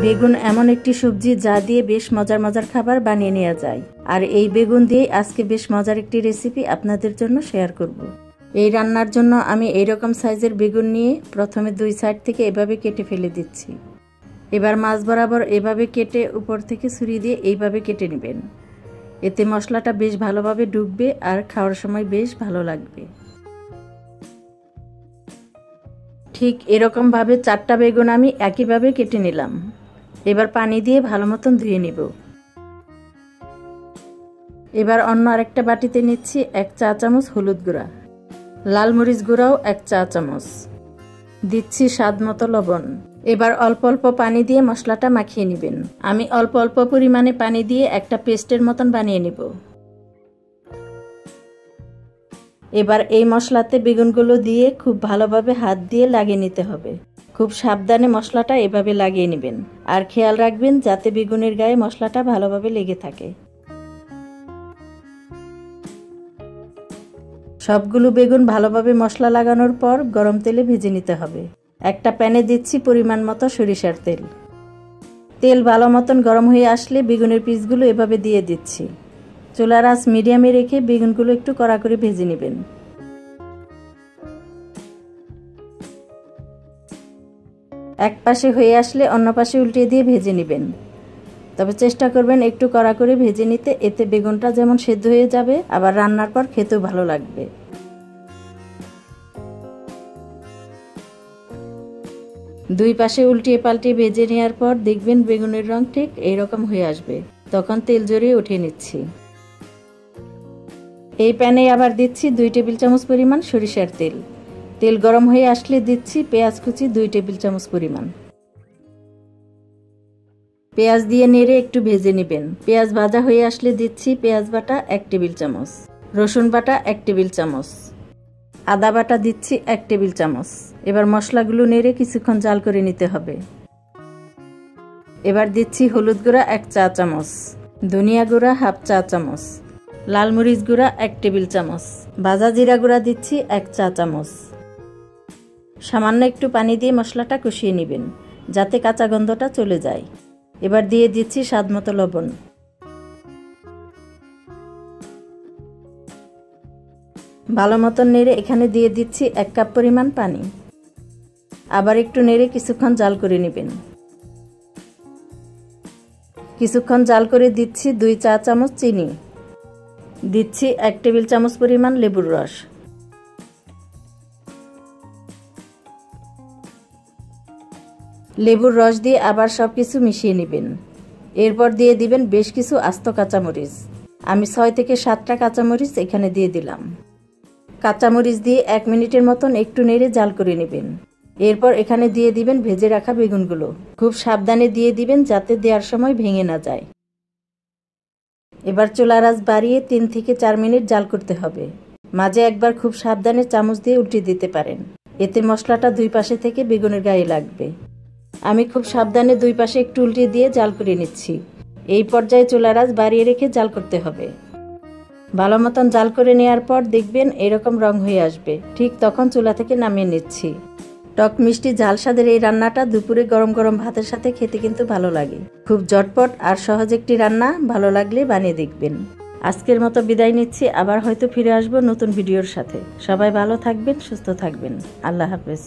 বেগুন এমন একটি সবজি যা দিয়ে বেশ মজার মজার খাবার বানিয়ে নেওয়া যায়। আর এই বেগুন দিয়ে আজকে বেশ মজার একটি রেসিপি আপনাদের জন্য শেয়ার করব। এই রান্নার জন্য আমি এইরকম সাইজের বেগুন নিয়ে প্রথমে দুই সাইড থেকে এভাবে কেটে ফেলে দিচ্ছি। এবার মাছ বরাবর এভাবে কেটে উপর থেকে ছুরি দিয়ে এইভাবে কেটে নেবেন। এতে মশলাটা বেশ ভালোভাবে ঢুকবে আর খাওয়ার সময় বেশ ভালো লাগবে। ঠিক এরকমভাবে 4টা বেগুন আমি একইভাবে কেটে নিলাম। এবার পানি দিয়ে ভালো মতন ধুয়ে নিব। এবার অন্য আরেকটা বাটিতে নিচ্ছি 1 চা চামচ হলুদ গুঁড়া, লাল মরিচ গুঁড়াও 1 চা চামচ, দিচ্ছি স্বাদ মতো লবণ। এবার অল্প অল্প পানি দিয়ে মশলাটা মাখিয়ে নেবেন। আমি অল্প অল্প পরিমাণে পানি দিয়ে একটা পেস্টের মতন বানিয়ে নিব। এবার এই মশলাতে বেগুনগুলো দিয়ে খুব ভালোভাবে হাত দিয়ে লাগিয়ে নিতে হবে। খুব সাবধানে মশলাটা এভাবে লাগিয়ে নেবেন আর খেয়াল রাখবেন যাতে বেগুনের গায়ে মশলাটা ভালোভাবে লেগে থাকে। সবগুলো বেগুন ভালোভাবে মশলা লাগানোর পর গরম তেলে ভেজে নিতে হবে। একটা প্যানে দিচ্ছি পরিমাণ মতো সরিষার তেল। তেল ভালো মতন গরম হয়ে আসলে বেগুনের পিসগুলো এভাবে দিয়ে দিচ্ছি। চুলার আঁচ মিডিয়ামে রেখে বেগুনগুলো একটু কড়া করে ভেজে নেবেন। এক পাশে হয়ে আসলে অন্য পাশে উল্টিয়ে দিয়ে ভেজে নেবেন। তবে চেষ্টা করবেন একটু কড়া করে ভেজে নিতে, এতে বেগুনটা যেমন সেদ্ধ হয়ে যাবে আবার রান্নার পর খেতেও ভালো লাগবে। দুই পাশে উল্টিয়ে পাল্টিয়ে ভেজে নেওয়ার পর দেখবেন বেগুনের রং ঠিক এইরকম হয়ে আসবে, তখন তেল ঝরিয়ে উঠিয়ে নিচ্ছি। এই প্যানে আবার দিচ্ছি 2 টেবিল চামচ পরিমাণ সরিষার তেল। তেল গরম হয়ে আসলে দিচ্ছি পেঁয়াজ কুচি 2 টেবিল চামচ পরিমাণ। পেঁয়াজ দিয়ে নেড়ে একটু ভেজে নেবেন। পেঁয়াজ ভাজা হয়ে আসলে দিচ্ছি পেঁয়াজ বাটা 1 টেবিল চামচ, রসুন বাটা 1 টেবিল চামচ, আদা বাটা দিচ্ছি 1 টেবিল চামচ। এবার মশলাগুলো নেড়ে কিছুক্ষণ জাল করে নিতে হবে। এবার দিচ্ছি হলুদ গুঁড়া 1 চা চামচ, ধনিয়া গুঁড়া 1/2 চা চামচ, লাল মরিচ গুঁড়া 1 টেবিল চামচ, ভাজা জিরা গুঁড়া দিচ্ছি 1 চা চামচ। সামান্য একটু পানি দিয়ে মশলাটা কষিয়ে নেবেন যাতে কাঁচা গন্ধটা চলে যায়। এবার দিয়ে দিচ্ছি স্বাদ মতো লবণ। ভালো মতন নেড়ে এখানে দিয়ে দিচ্ছি 1 কাপ পরিমাণ পানি। আবার একটু নেড়ে কিছুক্ষণ জাল করে নেবেন। কিছুক্ষণ জাল করে দিচ্ছি 2 চা চামচ চিনি, দিচ্ছি 1 টেবিল চামচ পরিমাণ লেবুর রস। লেবুর রস দিয়ে আবার সবকিছু মিশিয়ে নেবেন। এরপর দিয়ে দিবেন বেশ কিছু আস্ত কাঁচামরিচ। আমি 6 থেকে 7টা কাঁচামরিচ এখানে দিয়ে দিলাম। কাঁচামরিচ দিয়ে 1 মিনিটের মতন একটু নেড়ে জাল করে নেবেন। এরপর এখানে দিয়ে দিবেন ভেজে রাখা বেগুনগুলো। খুব সাবধানে দিয়ে দিবেন যাতে দেওয়ার সময় ভেঙে না যায়। এবার চুলার আঁচ বাড়িয়ে 3 থেকে 4 মিনিট জাল করতে হবে। মাঝে একবার খুব সাবধানে চামচ দিয়ে উল্টে দিতে পারেন, এতে মশলাটা দুই পাশে থেকে বেগুনের গায়ে লাগবে। আমি খুব সাবধানে দুই পাশে একটু উল্টে দিয়ে জাল করে নিচ্ছি। এই পর্যায়ে চুলার আঁচ বাড়িয়ে রেখে জাল করতে হবে। ভালো মতন জাল করে নেওয়ার পর দেখবেন এরকম রং হয়ে আসবে, ঠিক তখন চুলা থেকে নামিয়ে নিচ্ছি। টক মিষ্টি ঝাল স্বাদের এই রান্নাটা দুপুরে গরম গরম ভাতের সাথে খেতে কিন্তু ভালো লাগে। খুব ঝটপট আর সহজ একটি রান্না, ভালো লাগলে বানিয়ে দেখবেন। আজকের মতো বিদায় নিচ্ছি, আবার হয়তো ফিরে আসবো নতুন ভিডিওর সাথে। সবাই ভালো থাকবেন, সুস্থ থাকবেন। আল্লাহ হাফেজ।